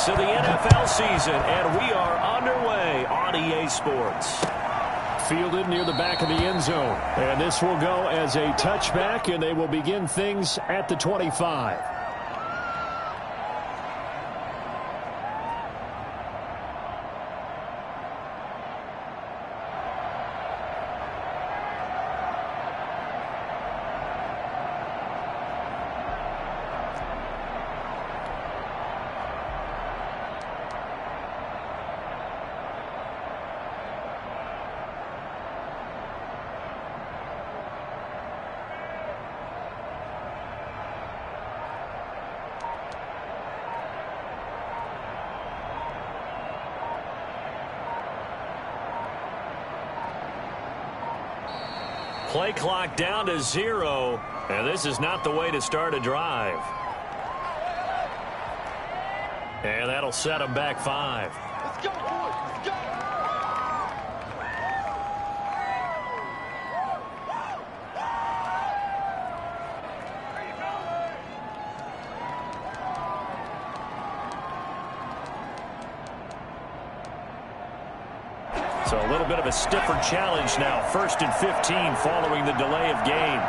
weeks of the NFL season, and we are underway on EA Sports. Fielded near the back of the end zone. And this will go as a touchback, and they will begin things at the 25. Play clock down to 0, and this is not the way to start a drive. And that'll set them back 5. Let's go, boys. Let's go. So a little bit of a stiffer challenge now. 1st and 15 following the delay of game.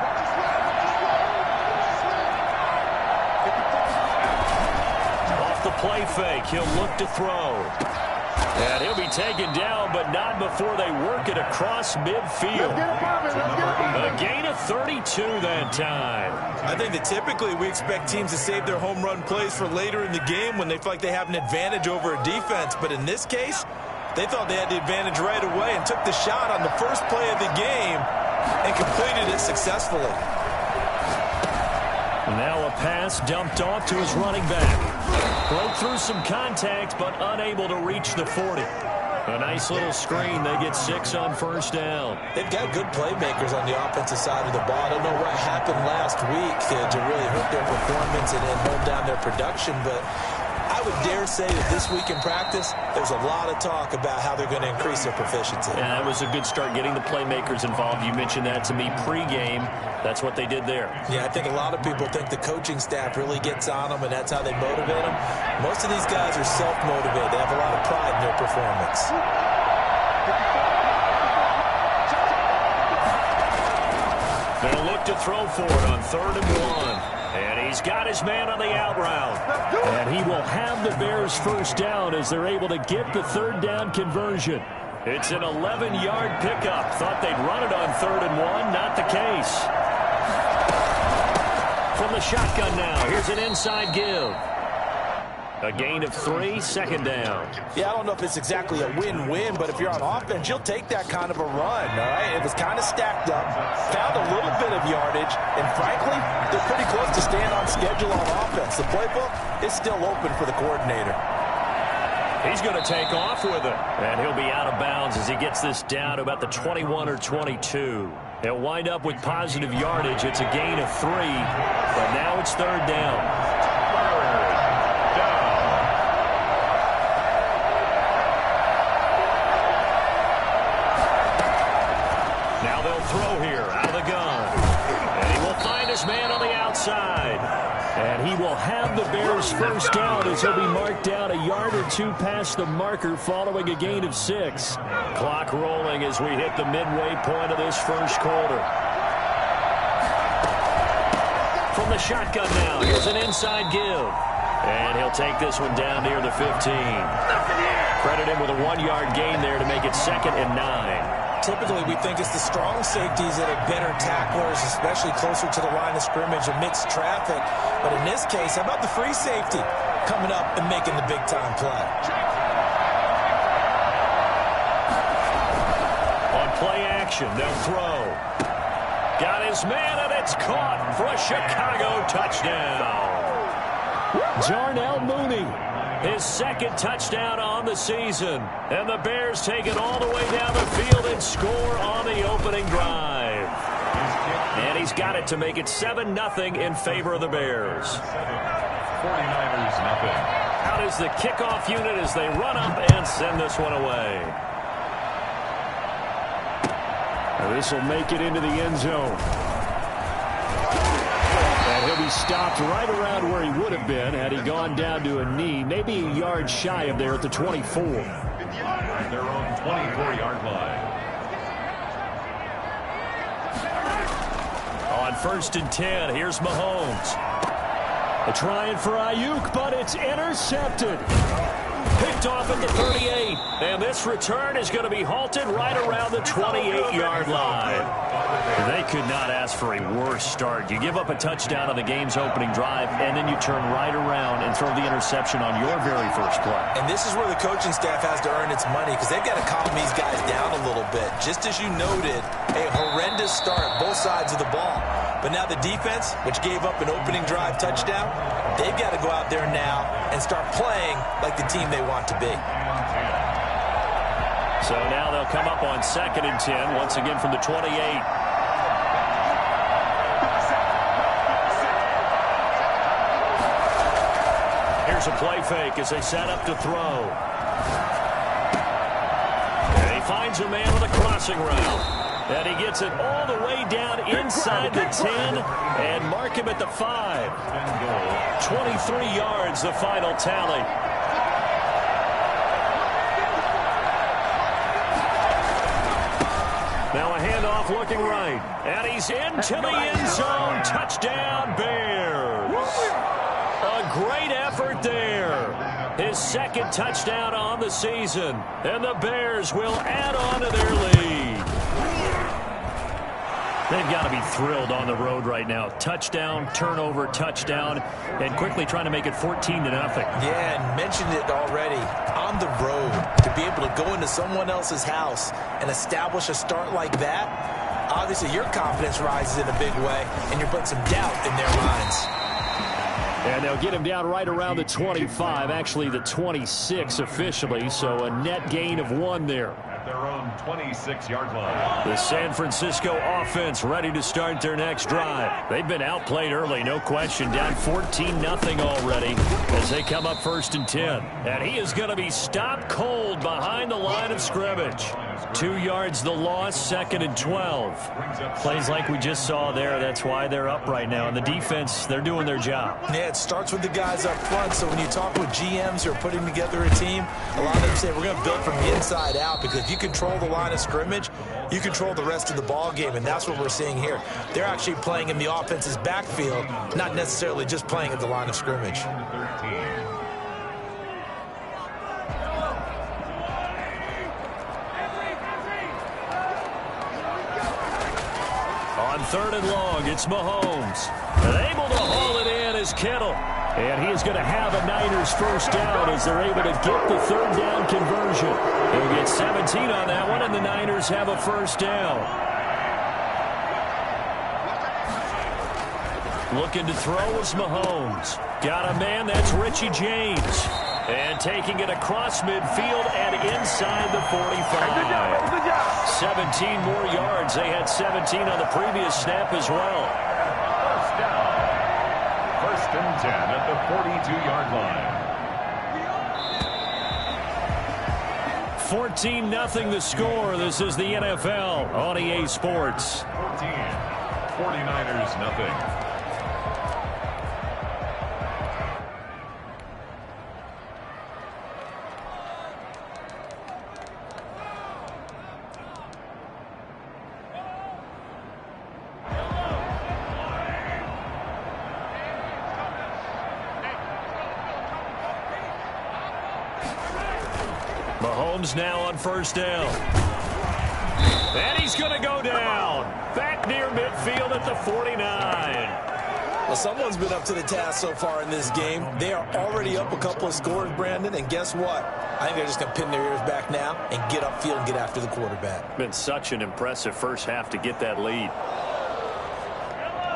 Off the play fake, he'll look to throw. And he'll be taken down, but not before they work it across midfield. A gain of 32 that time. I think that typically we expect teams to save their home run plays for later in the game when they feel like they have an advantage over a defense. But in this case, they thought they had the advantage right away and took the shot on the first play of the game and completed it successfully. Now a pass dumped off to his running back. Broke through some contact, but unable to reach the 40. A nice little screen. They get 6 on 1st down. They've got good playmakers on the offensive side of the ball. I don't know what happened last week to really hurt their performance and hold down their production, but I would dare say that this week in practice, there's a lot of talk about how they're going to increase their proficiency. Yeah, that was a good start getting the playmakers involved. You mentioned that to me pregame. That's what they did there. Yeah, I think a lot of people think the coaching staff really gets on them, and that's how they motivate them. Most of these guys are self-motivated. They have a lot of pride in their performance. They'll look to throw for it on 3rd and 1. And he's got his man on the out route. And he will have the Bears 1st down as they're able to get the 3rd down conversion. It's an 11-yard pickup. Thought they'd run it on 3rd and 1. Not the case. From the shotgun now. Here's an inside give. A gain of 3, 2nd down. Yeah, I don't know if it's exactly a win-win, but if you're on offense, you'll take that kind of a run, all right? It was kind of stacked up, found a little bit of yardage, and frankly, they're pretty close to staying on schedule on offense. The playbook is still open for the coordinator. He's going to take off with it, and he'll be out of bounds as he gets this down to about the 21 or 22. He'll wind up with positive yardage. It's a gain of 3, but now it's 3rd down. Throw here out of the gun. And he will find his man on the outside. And he will have the Bears 1st down as he'll be marked down a yard or 2 past the marker following a gain of 6. Clock rolling as we hit the midway point of this 1st quarter. From the shotgun now, here's an inside give. And he'll take this one down near the 15. Credit him with a 1-yard gain there to make it 2nd and 9. Typically, we think it's the strong safeties that are better tacklers, especially closer to the line of scrimmage amidst traffic. But in this case, how about the free safety coming up and making the big-time play? On play action, they'll throw. Got his man, and it's caught for a Chicago touchdown. Darnell Mooney. His 2nd touchdown on the season. And the Bears take it all the way down the field and score on the opening drive. And he's got it to make it 7-0 in favor of the Bears. 49ers, nothing. Out is the kickoff unit as they run up and send this one away. This will make it into the end zone. And he'll be stopped right around where he would have been had he gone down to a knee, maybe a yard shy of there at the 24. Their own 24-yard line. On 1st and 10, here's Mahomes. They're trying for Ayuk, but it's intercepted. Picked off at the 38. And this return is going to be halted right around the 28-yard line. They could not ask for a worse start. You give up a touchdown on the game's opening drive, and then you turn right around and throw the interception on your very first play. And this is where the coaching staff has to earn its money, because they've got to calm these guys down a little bit. Just as you noted, a horrendous start, both sides of the ball. But now the defense, which gave up an opening drive touchdown, they've got to go out there now and start playing like the team they want to be. So now they'll come up on 2nd and 10, once again from the 28. Here's a play fake as they set up to throw. And he finds a man with a crossing route. And he gets it all the way down inside the 10 and mark him at the 5. 23 yards, the final tally. Now a handoff looking right. And he's into the end zone. Touchdown, Bears. A great effort there. His 2nd touchdown on the season. And the Bears will add on to their lead. They've got to be thrilled on the road right now. Touchdown, turnover, touchdown, and quickly trying to make it 14-0. Yeah, and mentioned it already. On the road, to be able to go into someone else's house and establish a start like that, obviously your confidence rises in a big way, and you're putting some doubt in their minds. And they'll get him down right around the 25, actually the 26 officially, so a net gain of 1 there. Their own 26-yard line. The San Francisco offense ready to start their next drive. They've been outplayed early, no question. Down 14-0 already as they come up 1st and 10. And he is going to be stopped cold behind the line of scrimmage. 2 yards the loss, 2nd and 12. Plays like we just saw there. That's why they're up right now. And the defense, they're doing their job. Yeah, it starts with the guys up front. So when you talk with GMs who are putting together a team, a lot of them say we're going to build from the inside out, because if you control the line of scrimmage, you control the rest of the ball game, and that's what we're seeing here. They're actually playing in the offense's backfield, not necessarily just playing at the line of scrimmage. On 3rd and long, it's Mahomes. And able to haul it in is Kittle. And he is going to have a Niners first down as they're able to get the 3rd down conversion. They'll get 17 on that one, and the Niners have a first down. Looking to throw is Mahomes. Got a man, that's Richie James. And taking it across midfield and inside the 45. 17 more yards. They had 17 on the previous snap as well. First down. 1st and 10 at the 42-yard line. 14-0 the score. This is the NFL on EA Sports. 49ers nothing. Mahomes now on 1st down. And he's going to go down. Back near midfield at the 49. Well, someone's been up to the task so far in this game. They are already up a couple of scores, Brandon, and guess what? I think they're just going to pin their ears back now and get upfield and get after the quarterback. Been such an impressive first half to get that lead.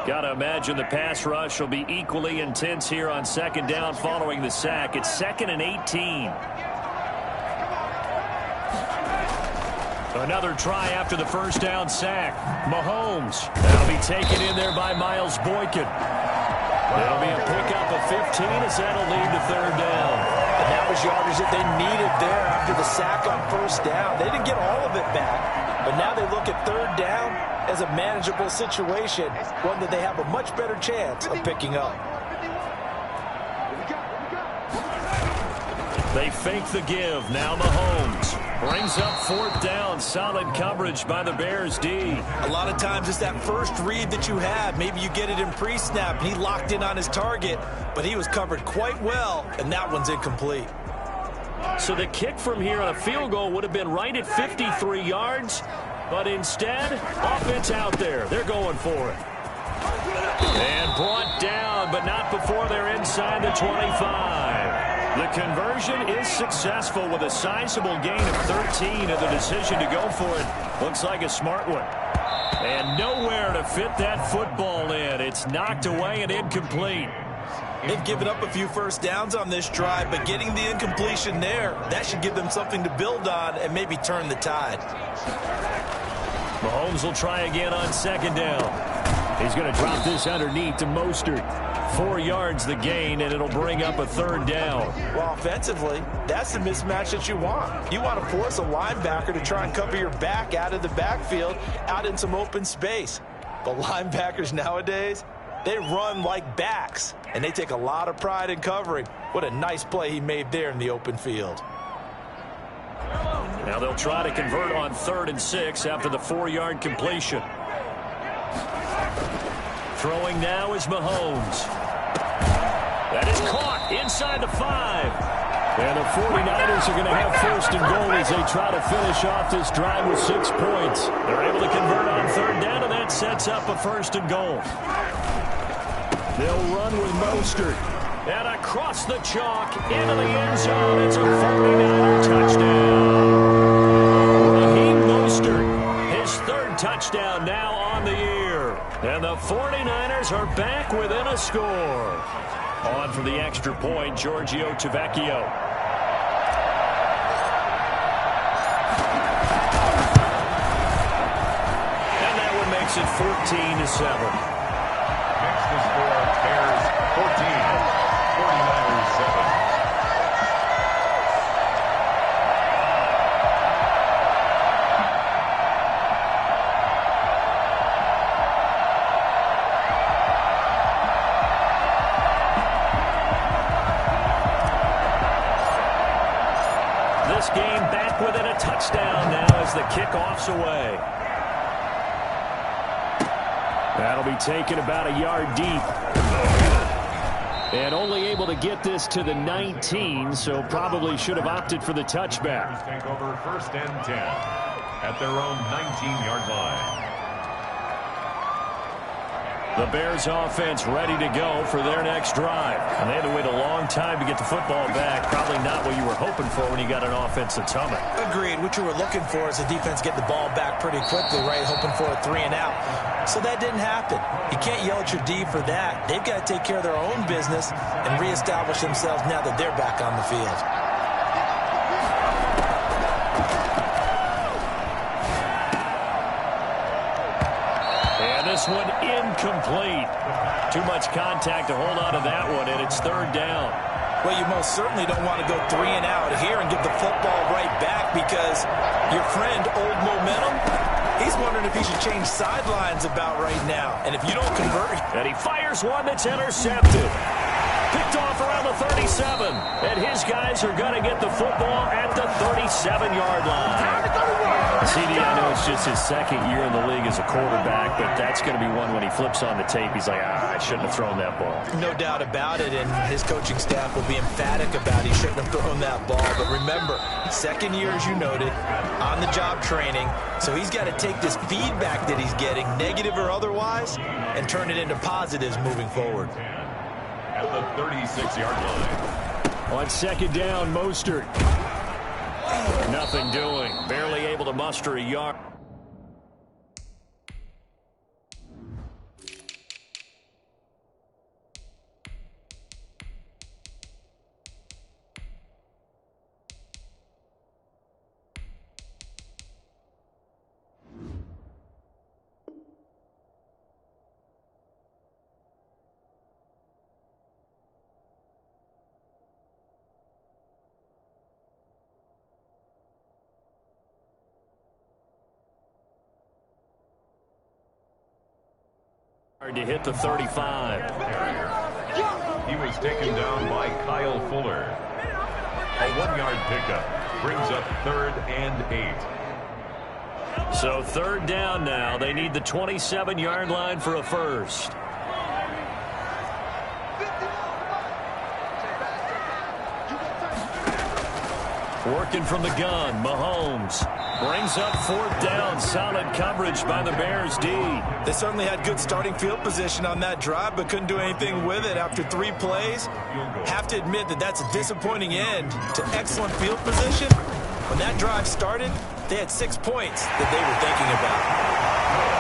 Got to imagine the pass rush will be equally intense here on 2nd down following the sack. It's 2nd and 18. Another try after the first down sack. Mahomes. That'll be taken in there by Miles Boykin. That'll be a pickup of 15 as that'll lead to 3rd down. And that was yardage that they needed there after the sack on 1st down. They didn't get all of it back, but now they look at 3rd down. as a manageable situation, one that they have a much better chance of picking up. They fake the give. Now Mahomes brings up 4th down. Solid coverage by the Bears D. A lot of times it's that first read that you have. Maybe you get it in pre-snap, and he locked in on his target, but he was covered quite well, and that one's incomplete. So the kick from here on a field goal would have been right at 53 yards, but instead, offense out there. They're going for it. And brought down, but not before they're inside the 25. The conversion is successful with a sizable gain of 13, and the decision to go for it looks like a smart one. And nowhere to fit that football in. It's knocked away and incomplete. They've given up a few first downs on this drive, but getting the incompletion there, that should give them something to build on and maybe turn the tide. Mahomes will try again on 2nd down. He's going to drop this underneath to Mostert. 4 yards the gain, and it'll bring up a 3rd down. Well, offensively, that's the mismatch that you want. You want to force a linebacker to try and cover your back out of the backfield, out in some open space. But linebackers nowadays, they run like backs, and they take a lot of pride in covering. What a nice play he made there in the open field. Now they'll try to convert on 3rd and 6 after the 4-yard completion. Throwing now is Mahomes. That is caught inside the 5. And the 49ers are going to have 1st and goal as they try to finish off this drive with 6 points. They're able to convert on 3rd down, and that sets up a 1st and goal. They'll run with Mostert. And across the chalk into the end zone. It's a 49er touchdown. Raheem Mostert, his 3rd touchdown now on the year. And the 49ers are back within a score. On for the extra point, Giorgio Tavecchio. And that one makes it 14-7. Makes the score Bears 14, 49ers 7. Game back within a touchdown now as the kickoff's away. That'll be taken about a yard deep. And only able to get this to the 19, so probably should have opted for the touchback. Take over 1st and 10 at their own 19-yard line. The Bears offense ready to go for their next drive. And they had to wait a long time to get the football back. Probably not what you were hoping for when you got an offense that's humming. Agreed. What you were looking for is the defense get the ball back pretty quickly, right? Hoping for a 3 and out. So that didn't happen. You can't yell at your D for that. They've got to take care of their own business and reestablish themselves now that they're back on the field. This one incomplete. Too much contact to hold on to that one, and it's 3rd down. Well, you most certainly don't want to go 3 and out here and give the football right back because your friend, Old Momentum, he's wondering if he should change sidelines about right now. And if you don't convert... And he fires one that's intercepted. Picked off around the 37. And his guys are going to get the football at the 37-yard line. CD, I know it's just his 2nd year in the league as a quarterback, but that's going to be one when he flips on the tape. He's like, I shouldn't have thrown that ball. No doubt about it, and his coaching staff will be emphatic about he shouldn't have thrown that ball. But remember, 2nd year, as you noted, on-the-job training, so he's got to take this feedback that he's getting, negative or otherwise, and turn it into positives moving forward. At the 36-yard line. On 2nd down, Mostert. Nothing doing. Barely able to muster a yard. To hit the 35. He was taken down by Kyle Fuller. A 1-yard pickup brings up 3rd and 8. So 3rd down now. They need the 27-yard line for a first. Working from the gun, Mahomes brings up 4th down. Solid coverage by the Bears D. They certainly had good starting field position on that drive, but couldn't do anything with it after 3 plays. Have to admit that that's a disappointing end to excellent field position. When that drive started, they had 6 points that they were thinking about.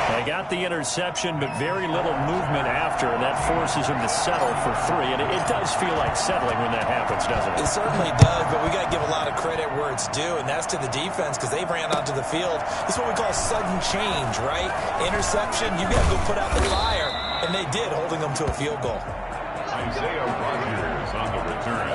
They got the interception, but very little movement after, and that forces them to settle for 3. And it does feel like settling when that happens, doesn't it? It certainly does, but we got to give a lot of credit where it's due, and that's to the defense because they ran onto the field. This is what we call sudden change, right? Interception, you got to go put out the fire, and they did, holding them to a field goal. Isaiah Rodgers on the return.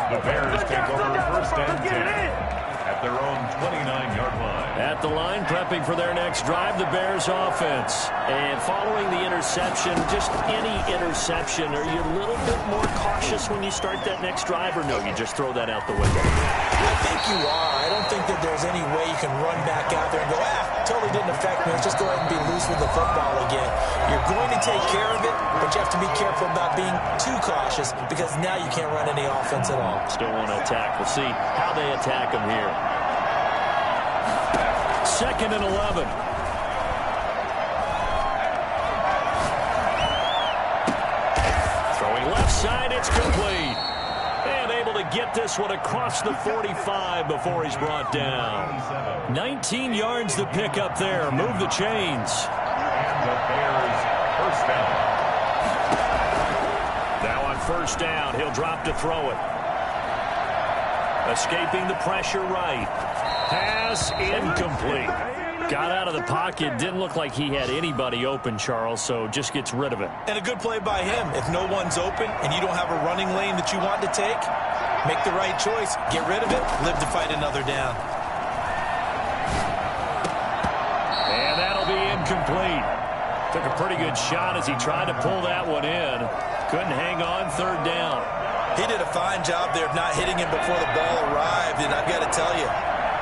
The Bears take over 1st and 10. At their own 29-yard line. At the line, prepping for their next drive, the Bears offense. And following the interception, just any interception, are you a little bit more cautious when you start that next drive, or no, you just throw that out the window? I think you are. I don't think that there's any way you can run back out there and go, totally didn't affect me. Let's just go ahead and be loose with the football again. You're going to take care of it, but you have to be careful about being too cautious because now you can't run any offense at all. Still want to attack. We'll see how they attack them here. 2nd and 11. Throwing left side, it's complete. And able to get this one across the 45 before he's brought down. 19 yards to pick up there. Move the chains. And the Bears 1st down. Now on 1st down, he'll drop to throw it. Escaping the pressure right. Pass incomplete. Got out of the pocket. Didn't look like he had anybody open, Charles, so just gets rid of it. And a good play by him. If no one's open and you don't have a running lane that you want to take, make the right choice. Get rid of it. Live to fight another down. And that'll be incomplete. Took a pretty good shot as he tried to pull that one in. Couldn't hang on. 3rd down. He did a fine job there of not hitting him before the ball arrived, and I've got to tell you,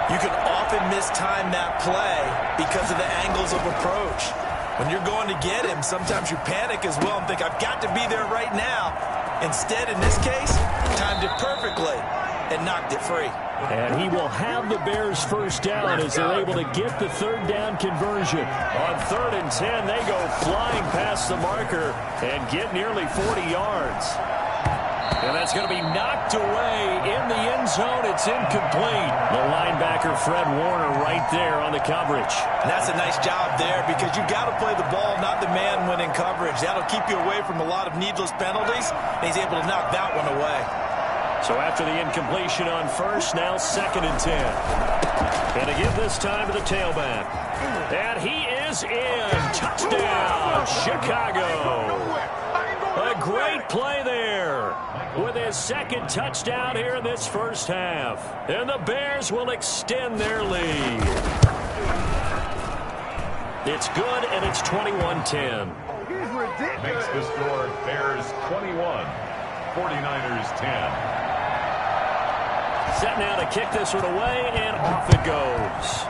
you can often mistime that play because of the angles of approach. When you're going to get him, sometimes you panic as well and think, I've got to be there right now. Instead, in this case, timed it perfectly and knocked it free. And he will have the Bears 1st down as they're able to get the 3rd down conversion. On 3rd and 10, they go flying past the marker and get nearly 40 yards. And that's going to be knocked away in the end zone. It's incomplete. The linebacker, Fred Warner, right there on the coverage. And that's a nice job there because you've got to play the ball, not the man when in coverage. That'll keep you away from a lot of needless penalties, and he's able to knock that one away. So after the incompletion on 1st, now 2nd and 10. And to give this time to the tailback. And he is in. Touchdown, Chicago. A great play there with his 2nd touchdown here in this 1st half. And the Bears will extend their lead. It's good, and it's 21-10. Makes the score Bears 21, 49ers 10. Set now to kick this one away, and off it goes.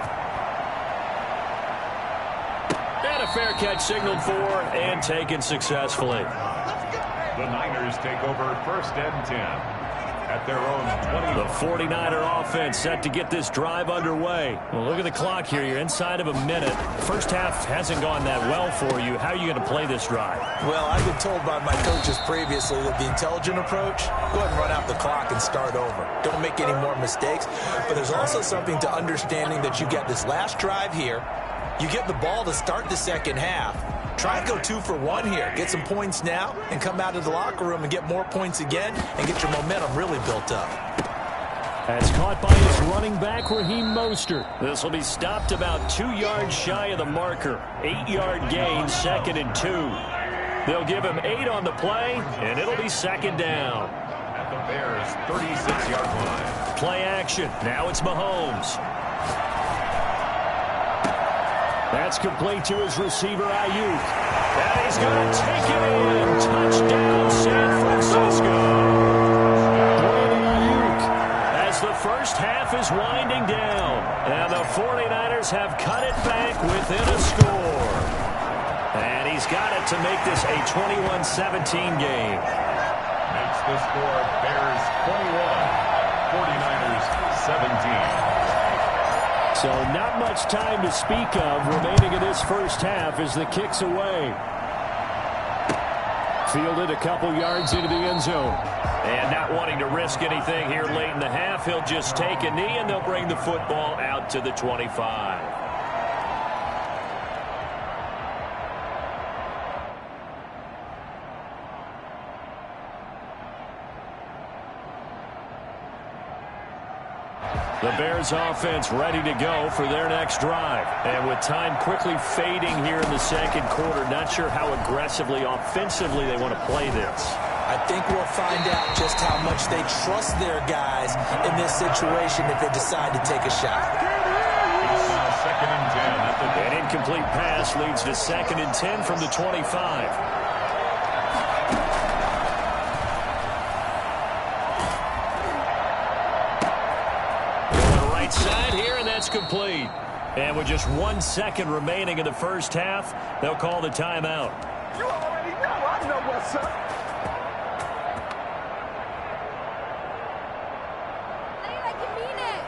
And a fair catch signaled for and taken successfully. The Niners take over 1st and 10 at their own 20. The 49er offense set to get this drive underway. Well, look at the clock here. You're inside of a minute. First half hasn't gone that well for you. How are you going to play this drive? Well, I've been told by my coaches previously that the intelligent approach, go ahead and run out the clock and start over. Don't make any more mistakes. But there's also something to understanding that you get this last drive here. You get the ball to start the 2nd half. Try and go 2 for 1 here. Get some points now and come out of the locker room and get more points again and get your momentum really built up. That's caught by his running back, Raheem Mostert. This will be stopped about 2 yards shy of the marker. 8-yard gain, 2nd and 2. They'll give him 8 on the play, and it'll be 2nd down. At the Bears' 36-yard line. Play action. Now it's Mahomes. That's complete to his receiver, Ayuk. And he's going to take it in. Touchdown, San Francisco. Brandon Ayuk. As the first half is winding down, and the 49ers have cut it back within a score. And he's got it to make this a 21-17 game. Makes the score Bears 21, 49ers 17. So not much time to speak of remaining in this first half as the kick's away. Fielded a couple yards into the end zone. And not wanting to risk anything here late in the half, he'll just take a knee and they'll bring the football out to the 25. The Bears offense ready to go for their next drive. And with time quickly fading here in the second quarter, not sure how aggressively, offensively they want to play this. I think we'll find out just how much they trust their guys in this situation if they decide to take a shot. It's now 2nd and 10. An incomplete pass leads to 2nd and 10 from the 25. Side here, and that's complete. And with just 1 second remaining in the first half, they'll call the timeout. You already know. I know what's up. Like you mean it.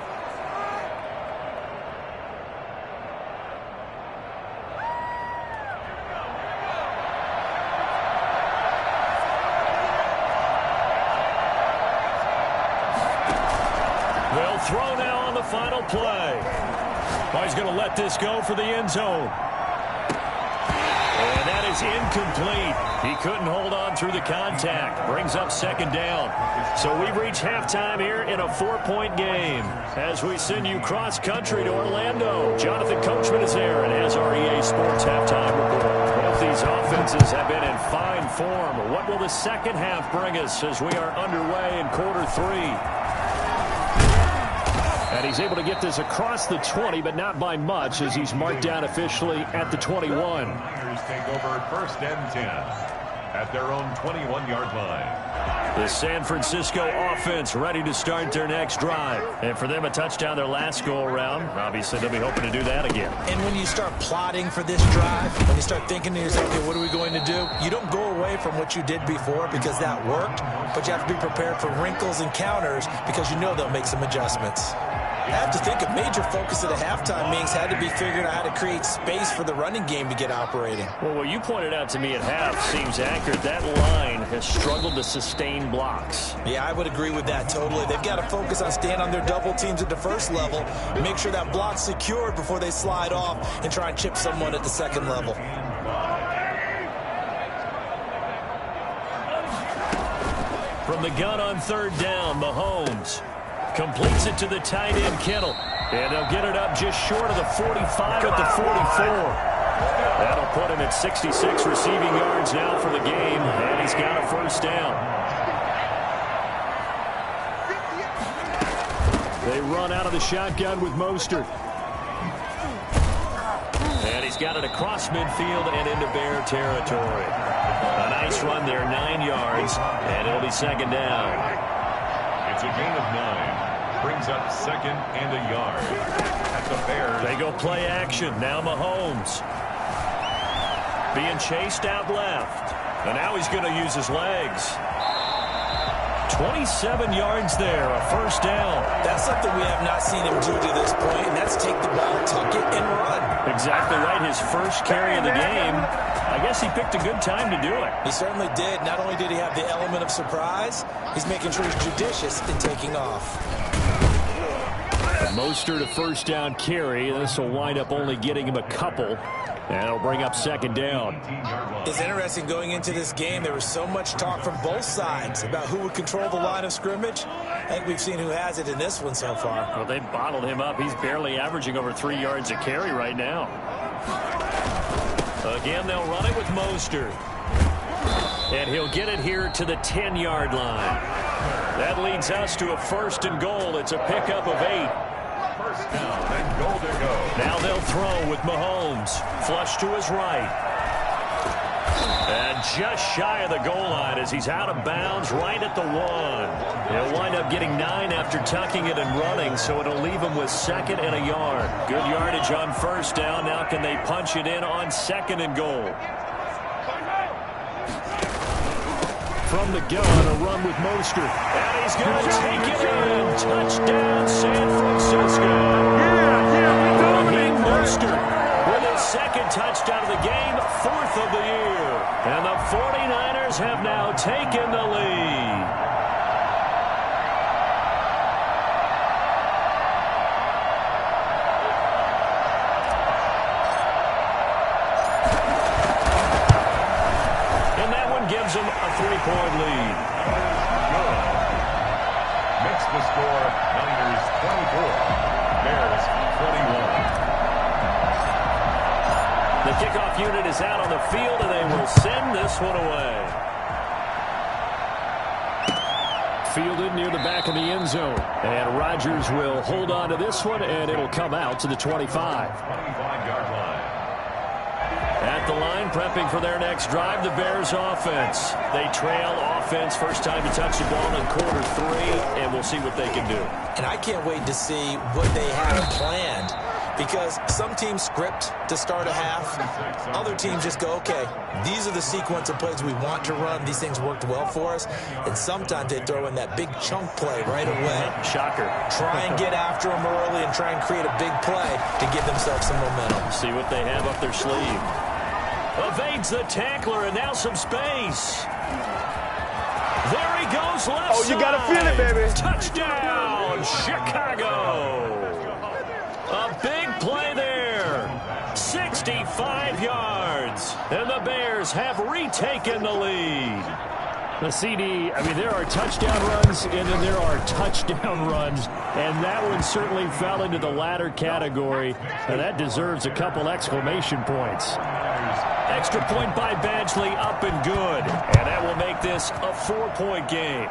They'll throw now on the final play. Oh, he's going to let this go for the end zone. And that is incomplete. He couldn't hold on through the contact. Brings up 2nd down. So we've reached halftime here in a 4-point game. As we send you cross-country to Orlando, Jonathan Coachman is there and has our EA Sports halftime report. Both these offenses have been in fine form. What will the second half bring us as we are underway in quarter 3? And he's able to get this across the 20, but not by much as he's marked down officially at the 21. Niners take over 1st and 10 at their own 21-yard line. The San Francisco offense ready to start their next drive. And for them, a touchdown their last go-around. Obviously, they'll be hoping to do that again. And when you start plotting for this drive, when you start thinking to yourself, okay, what are we going to do? You don't go away from what you did before because that worked, but you have to be prepared for wrinkles and counters because you know they'll make some adjustments. I have to think a major focus at a halftime means had to be figuring out how to create space for the running game to get operating. Well, what you pointed out to me at half seems accurate. That line has struggled to sustain blocks. Yeah, I would agree with that totally. They've got to focus on staying on their double teams at the first level, make sure that block's secured before they slide off and try and chip someone at the second level. From the gun on 3rd down, Mahomes completes it to the tight end, Kittle. And they'll get it up just short of the 45 at the 44. That'll put him at 66 receiving yards now for the game, and he's got a 1st down. They run out of the shotgun with Mostert. And he's got it across midfield and into Bear territory. A nice run there, 9 yards, and it'll be 2nd down. It's a gain of 9. Brings up 2nd and a yard. At the Bears. They go play action. Now Mahomes. Being chased out left. And now he's going to use his legs. 27 yards there, a 1st down. That's something we have not seen him do to this point, and that's take the ball, tuck it, and run. Exactly right. His first carry of the game. I guess he picked a good time to do it. He certainly did. Not only did he have the element of surprise, he's making sure he's judicious in taking off. Mostert a 1st down carry. This will wind up only getting him a couple. And it'll bring up 2nd down. It's interesting going into this game. There was so much talk from both sides about who would control the line of scrimmage. I think we've seen who has it in this one so far. Well, they bottled him up. He's barely averaging over 3 yards a carry right now. Again, they'll run it with Mostert. And he'll get it here to the 10-yard line. That leads us to a 1st and goal. It's a pickup of 8. 1st down and goal to go. Now they'll throw with Mahomes. Flush to his right. And just shy of the goal line as he's out of bounds right at the 1. He'll wind up getting 9 after tucking it and running, so it'll leave him with 2nd and a yard. Good yardage on 1st down. Now can they punch it in on 2nd and goal? From the gun, a run with Mostert. And he's going to take it in. Touchdown, San Francisco. Raheem Mostert with his 2nd touchdown of the game, 4th of the year. And the 49ers have now taken the lead. And that one gives them a 3-point lead. Makes the score Niners 24, Bears 21. The kickoff unit is out on the field, and they will send this one away. Fielded near the back of the end zone. And Rodgers will hold on to this one, and it'll come out to the 25. 25-yard line. At the line, prepping for their next drive, the Bears offense. They trail offense, first time to touch the ball in quarter 3, and we'll see what they can do. And I can't wait to see what they have planned. Because some teams script to start a half. Other teams just go, okay, these are the sequence of plays we want to run. These things worked well for us. And sometimes they throw in that big chunk play right away. Shocker. Try and get after them early and try and create a big play to give themselves some momentum. See what they have up their sleeve. Evades the tackler, and now some space. There he goes, left side. You got to feel it, baby. Touchdown, Chicago. A big play there. 65 yards. And the Bears have retaken the lead. The CD, I mean, there are touchdown runs, and then there are touchdown runs. And that one certainly fell into the latter category. And that deserves a couple exclamation points. Extra point by Badgley, up and good. And that will make this a 4-point game.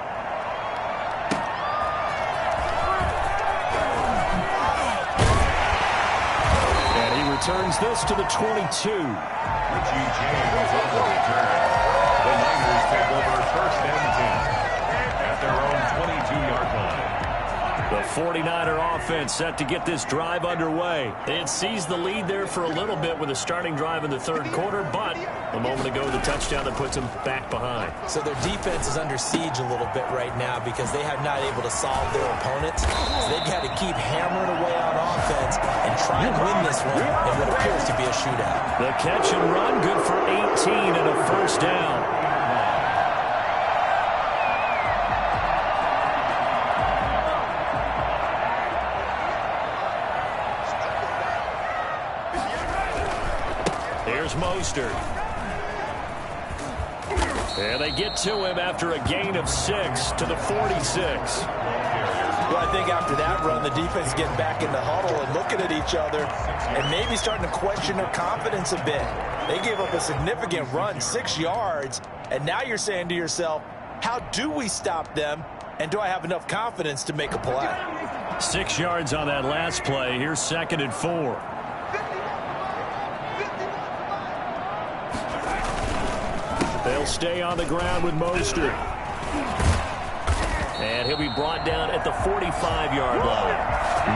Returns this to the 22. Richie James on the return. The Niners take over 1st and 10 at their own 22-yard line. The 49er offense set to get this drive underway. It seized the lead there for a little bit with a starting drive in the 3rd quarter, but a moment ago the touchdown that puts them back behind. So their defense is under siege a little bit right now because they have not able to solve their opponents. So they've got to keep hammering away on offense and try and win this one in what appears to be a shootout. The catch and run, good for 18 and a 1st down. Here's Mostert. And they get to him after a gain of 6 to the 46. Well, I think after that run, the defense getting back in the huddle and looking at each other and maybe starting to question their confidence a bit. They gave up a significant run, 6 yards, and now you're saying to yourself, how do we stop them, and do I have enough confidence to make a play? 6 yards on that last play. Here's 2nd and 4. They'll stay on the ground with Mostert. And he'll be brought down at the 45-yard line.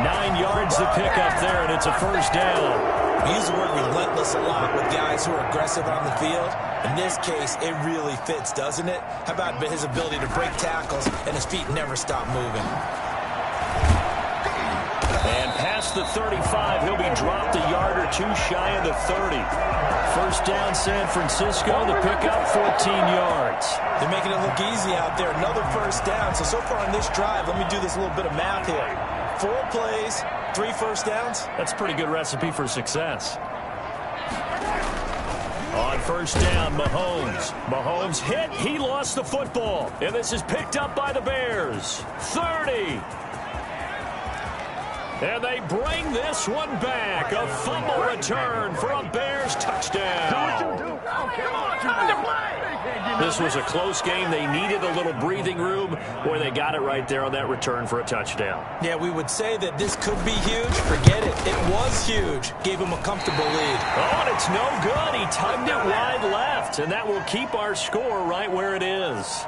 9 yards to pick up there, and it's a 1st down. We use the word relentless a lot with guys who are aggressive on the field. In this case, it really fits, doesn't it? How about his ability to break tackles and his feet never stop moving? And past the 35, he'll be dropped a yard or 2 shy of the 30. 1st down, San Francisco. The pickup, 14 yards. They're making it look easy out there. Another 1st down. So far on this drive, let me do this little bit of math here. 4 plays, 3 1st downs. That's a pretty good recipe for success. On 1st down, Mahomes. Mahomes hit. He lost the football. And this is picked up by the Bears. 30. And they bring this one back. A fumble return for a Bears touchdown. This was a close game. They needed a little breathing room, where they got it right there on that return for a touchdown. Yeah, we would say that this could be huge. Forget it. It was huge. Gave him a comfortable lead. Oh, and it's no good. He tugged it wide left, and that will keep our score right where it is.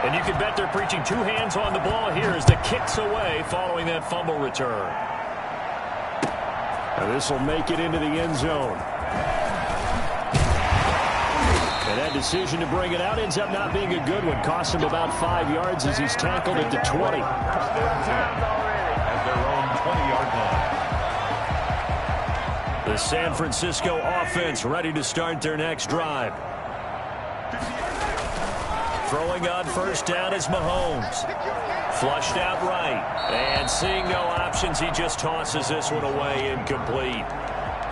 And you can bet they're preaching two hands on the ball here as the kick's away following that fumble return. And this will make it into the end zone. And that decision to bring it out ends up not being a good one. Cost him about 5 yards as he's tackled at the 20. At their own 20-yard line. The San Francisco offense ready to start their next drive. Throwing on first down is Mahomes. Flushed out right. And seeing no options, he just tosses this one away incomplete.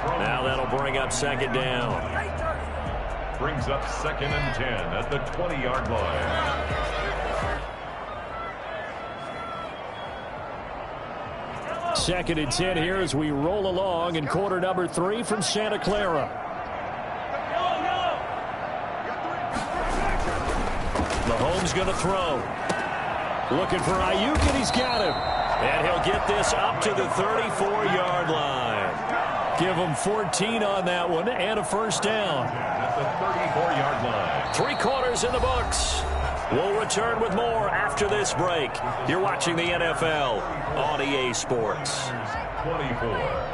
Now that'll bring up second down. Brings up 2nd and 10 at the 20-yard line. 2nd and 10 here as we roll along in quarter number 3 from Santa Clara. Mahomes going to throw. Looking for Ayuk, and he's got him. And he'll get this up to the 34-yard line. Give him 14 on that one and a first down. At the 34-yard line. 3 quarters in the books. We'll return with more after this break. You're watching the NFL on EA Sports. 24.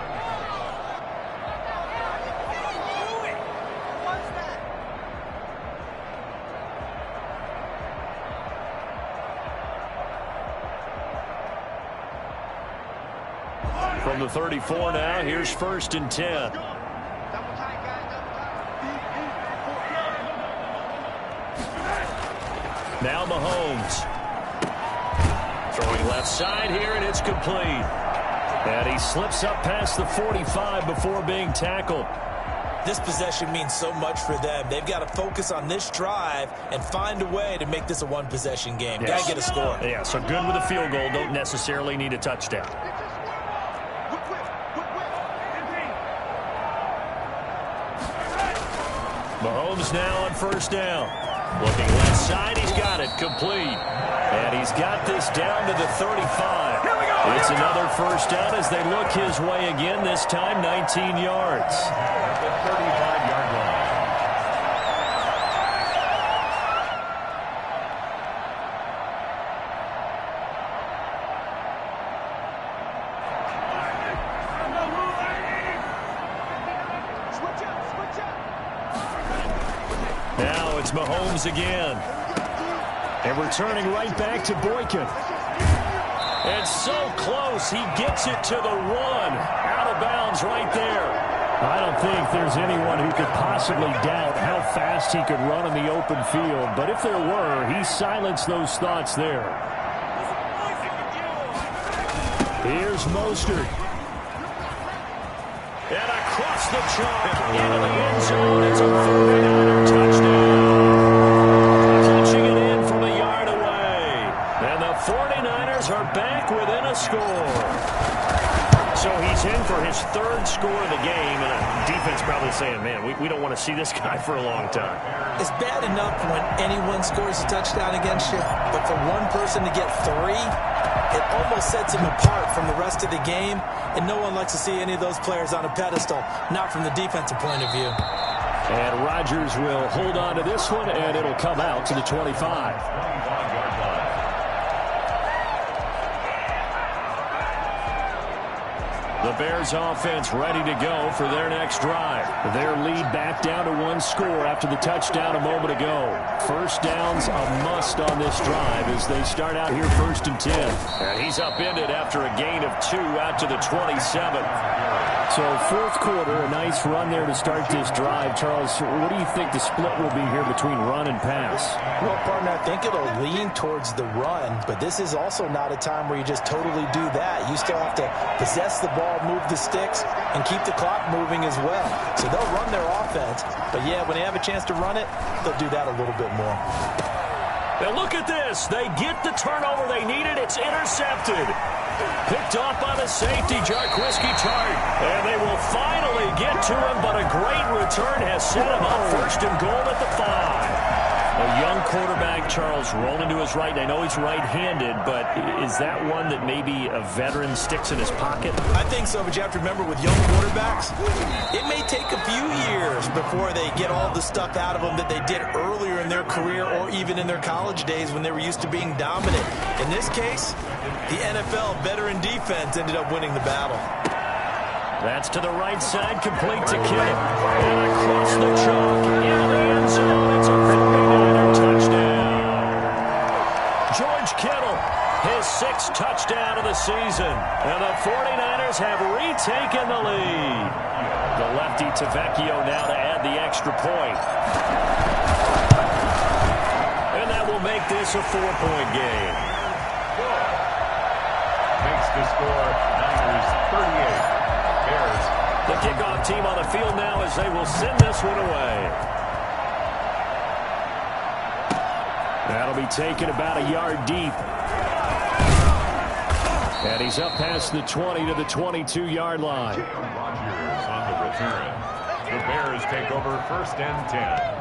From the 34 now, here's 1st and 10. Now Mahomes. Throwing left side here, and it's complete. And he slips up past the 45 before being tackled. This possession means so much for them. They've got to focus on this drive and find a way to make this a one-possession game. Got to get a score. Yeah, so good with a field goal. Don't necessarily need a touchdown. Mahomes now on first down. Looking left side, he's got it, complete. And he's got this down to the 35. It's another first down as they look his way again, this time 19 yards. At the 35-yard line. Now it's Mahomes again. And returning right back to Boykin. And so close, he gets it to the 1. Out of bounds right there. I don't think there's anyone who could possibly doubt how fast he could run in the open field. But if there were, he silenced those thoughts there. Here's Mostert. And across the chalk into the end zone. It's a 49er touchdown. Punching it in from a yard away. And the 49ers are back within a score. So he's in for his 3rd score of the game. And the defense probably saying, man, we don't want to see this guy for a long time. It's bad enough when anyone scores a touchdown against you, but for one person to get 3, it almost sets him apart from the rest of the game, and no one likes to see any of those players on a pedestal, not from the defensive point of view. And Rodgers will hold on to this one, and it'll come out to the 25. 25-yard line. The Bears offense ready to go for their next drive. Their lead back down to 1 score after the touchdown a moment ago. First down's a must on this drive as they start out here 1st and 10. And he's upended after a gain of 2 out to the 27. So 4th quarter, a nice run there to start this drive. Charles, what do you think the split will be here between run and pass? Well, partner, I think it'll lean towards the run, but this is also not a time where you just totally do that. You still have to possess the ball, move the sticks, and keep the clock moving as well. So they'll run their offense, but yeah, when they have a chance to run it, they'll do that a little bit more. And look at this. They get the turnover they needed. It's intercepted. Picked off by the safety, Jarquiski Tartt. And they will finally get to him, but a great return has set him up first and goal at the 5. A young quarterback, Charles, rolling to his right. I know he's right-handed, but is that one that maybe a veteran sticks in his pocket? I think so, but you have to remember with young quarterbacks, it may take a few years before they get all the stuff out of them that they did earlier in their career or even in their college days when they were used to being dominant. In this case, the NFL veteran defense ended up winning the battle. That's to the right side, complete to Kittle. And across the chalk, in the end zone, it's a 49er touchdown. George Kittle, his 6th touchdown of the season. And the 49ers have retaken the lead. The lefty Tavecchio now to add the extra point. And that will make this a 4-point game. Makes the score Niners 38. The kickoff team on the field now as they will send this one away. That'll be taken about a yard deep. And he's up past the 20 to the 22-yard line. Rodgers on the return. The Bears take over 1st and 10.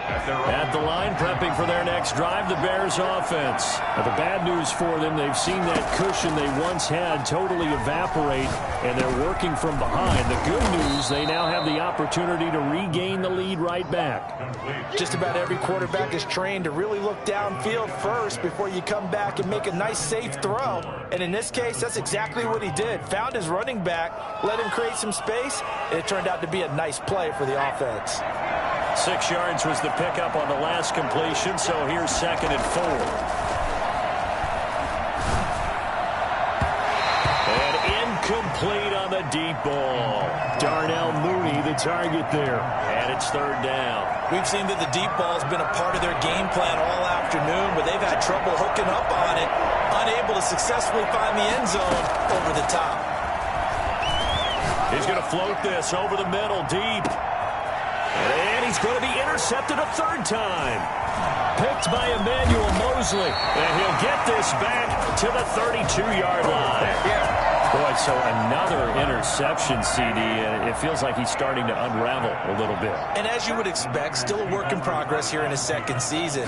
At the line, prepping for their next drive, the Bears offense. Now, the bad news for them, they've seen that cushion they once had totally evaporate, and they're working from behind. The good news, they now have the opportunity to regain the lead right back. Just about every quarterback is trained to really look downfield first before you come back and make a nice, safe throw. And in this case, that's exactly what he did. Found his running back, let him create some space, and it turned out to be a nice play for the offense. 6 yards was the pickup on the last completion, so here's 2nd and 4. And incomplete on the deep ball. Darnell Mooney, the target there. And it's 3rd down. We've seen that the deep ball has been a part of their game plan all afternoon, but they've had trouble hooking up on it, unable to successfully find the end zone over the top. He's going to float this over the middle, deep. And he's going to be intercepted a 3rd time. Picked by Emmanuel Mosley. And he'll get this back to the 32-yard line. Boy, so another interception, CD, and it feels like he's starting to unravel a little bit. And as you would expect, still a work in progress here in his 2nd season.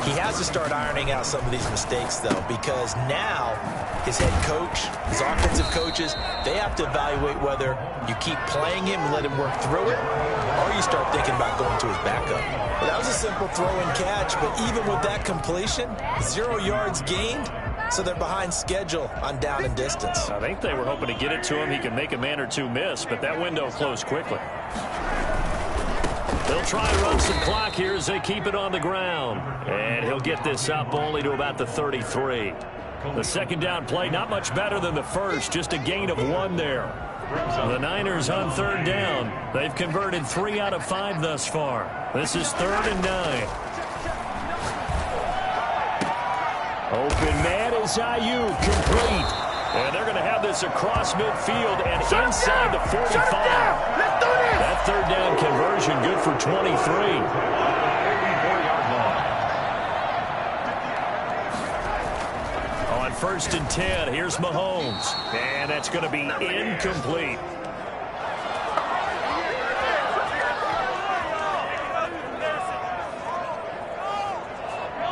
He has to start ironing out some of these mistakes, though, because now his head coach, his offensive coaches, they have to evaluate whether you keep playing him and let him work through it, or you start thinking about going to his backup. Well, that was a simple throw and catch, but even with that completion, 0 yards gained, so they're behind schedule on down and distance. I think they were hoping to get it to him. He can make a man or two miss, but that window closed quickly. They'll try and run some clock here as they keep it on the ground. And he'll get this up only to about the 33. The 2nd down play, not much better than the first, just a gain of 1 there. The Niners on 3rd down. They've converted 3 out of 5 thus far. This is 3rd and 9. Open man is Ayuk, complete. And they're going to have this across midfield and inside the 45. That 3rd down conversion good for 23. On 1st and 10, here's Mahomes. And that's going to be incomplete.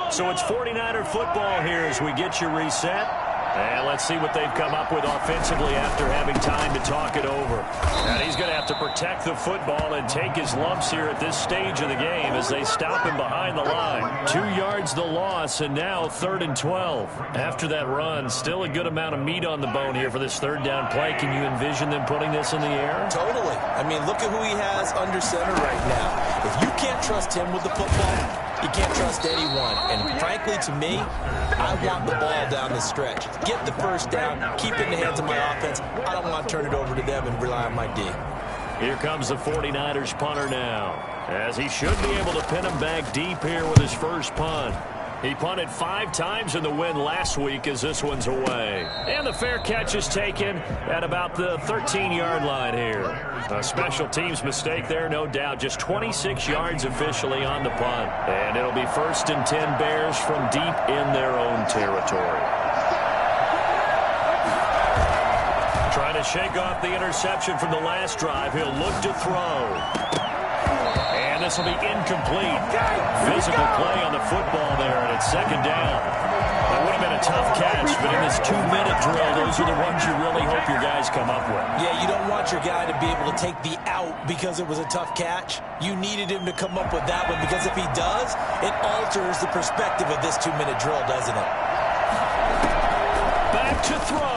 So it's 49er football here as we get you reset. And let's see what they've come up with offensively after having time to talk it over. And he's going to have to protect the football and take his lumps here at this stage of the game as they stop him behind the line. 2 yards the loss, and now 3rd and 12. After that run, still a good amount of meat on the bone here for this 3rd down play. Can you envision them putting this in the air? Totally. I mean, look at who he has under center right now. If you can't trust him with the football, you can't trust anyone. And frankly, to me, I want the ball down the stretch. Get the 1st down, keep it in the hands of my offense. I don't want to turn it over to them and rely on my D. Here comes the 49ers punter now, as he should be able to pin him back deep here with his first punt. He punted 5 times in the win last week as this one's away. And the fair catch is taken at about the 13-yard line here. A special teams mistake there, no doubt. Just 26 yards officially on the punt. And it'll be 1st and 10 Bears from deep in their own territory. shake off the interception from the last drive. He'll look to throw. And this will be incomplete. Physical play on the football there, and it's second down. That would have been a tough catch, but in this 2-minute drill, those are the ones you really hope your guys come up with. Yeah, you don't want your guy to be able to take the out because it was a tough catch. You needed him to come up with that one, because if he does, it alters the perspective of this 2-minute drill, doesn't it? Back to throw.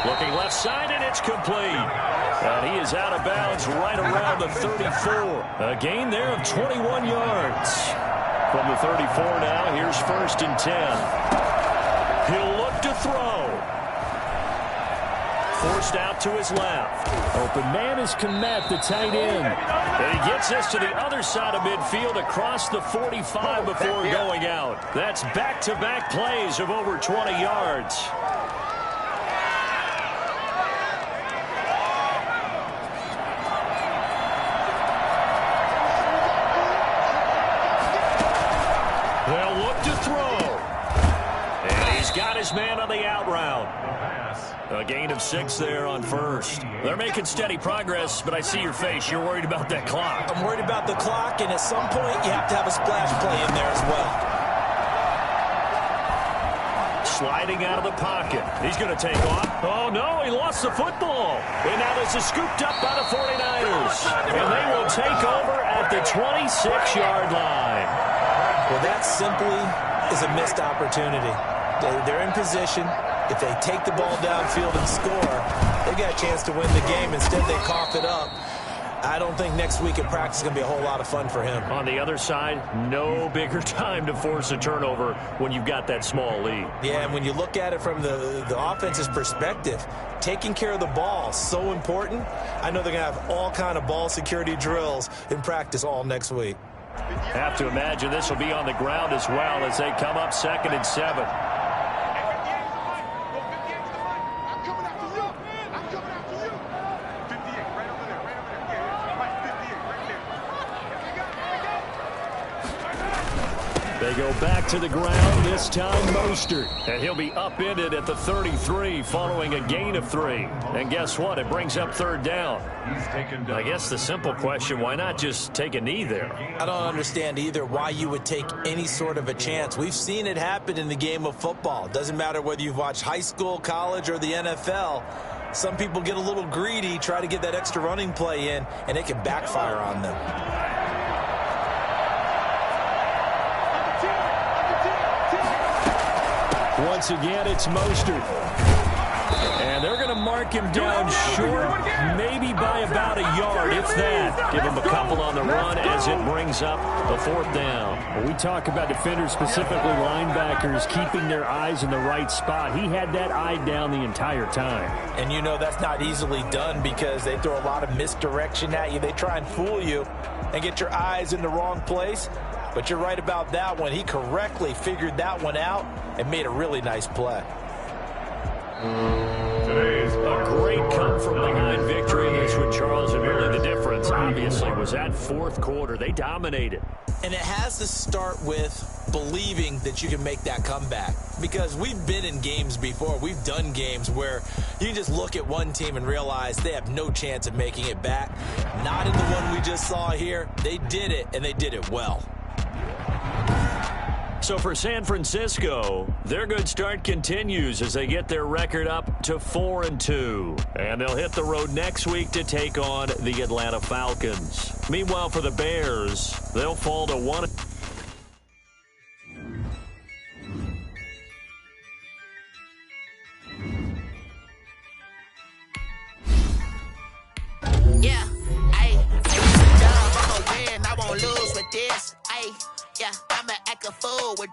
Looking left side, and it's complete. And he is out of bounds right around the 34. A gain there of 21 yards. From the 34 now, here's 1st and 10. He'll look to throw. Forced out to his left. Open man is Kmet, the tight end. And he gets this to the other side of midfield across the 45 before going out. That's back-to-back plays of over 20 yards. They'll look to throw. And he's got his man on the out route. A gain of 6 there on 1st. They're making steady progress, but I see your face. You're worried about that clock. I'm worried about the clock, and at some point you have to have a splash play in there as well. Sliding out of the pocket. He's going to take off. Oh, no, he lost the football. And now this is scooped up by the 49ers. And they will take over at the 26-yard line. Well, that simply is a missed opportunity. They're in position. If they take the ball downfield and score, they got a chance to win the game. Instead, they cough it up. I don't think next week at practice is going to be a whole lot of fun for him. On the other side, no bigger time to force a turnover when you've got that small lead. Yeah, and when you look at it from the offense's perspective, taking care of the ball is so important. I know they're going to have all kind of ball security drills in practice all next week. Have to imagine this will be on the ground as well as they come up 2nd and 7. They go back to the ground, this time Mostert. And he'll be upended at the 33 following a gain of 3. And guess what? It brings up 3rd down. I guess the simple question, why not just take a knee there? I don't understand either why you would take any sort of a chance. We've seen it happen in the game of football. It doesn't matter whether you've watched high school, college, or the NFL. Some people get a little greedy, try to get that extra running play in, and it can backfire on them. Once again, it's Mostert. And they're going to mark him down short, maybe by about a yard, if that. Give him a couple on the run as it brings up the 4th down. When we talk about defenders, specifically linebackers, keeping their eyes in the right spot. He had that eye down the entire time. And you know that's not easily done because they throw a lot of misdirection at you. They try and fool you and get your eyes in the wrong place. But you're right about that one. He correctly figured that one out and made a really nice play. Today's a great come-from-behind victory in this one, Charles, and really the difference, obviously, was that 4th quarter. They dominated. And it has to start with believing that you can make that comeback. Because we've been in games before. We've done games where you can just look at one team and realize they have no chance of making it back. Not in the one we just saw here. They did it, and they did it well. So for San Francisco, their good start continues as they get their record up to 4-2. And they'll hit the road next week to take on the Atlanta Falcons. Meanwhile, for the Bears, they'll fall to 1. Yeah, ayy, it's a job, I'ma win, I won't lose with this, ayy, yeah, I'ma act a fool with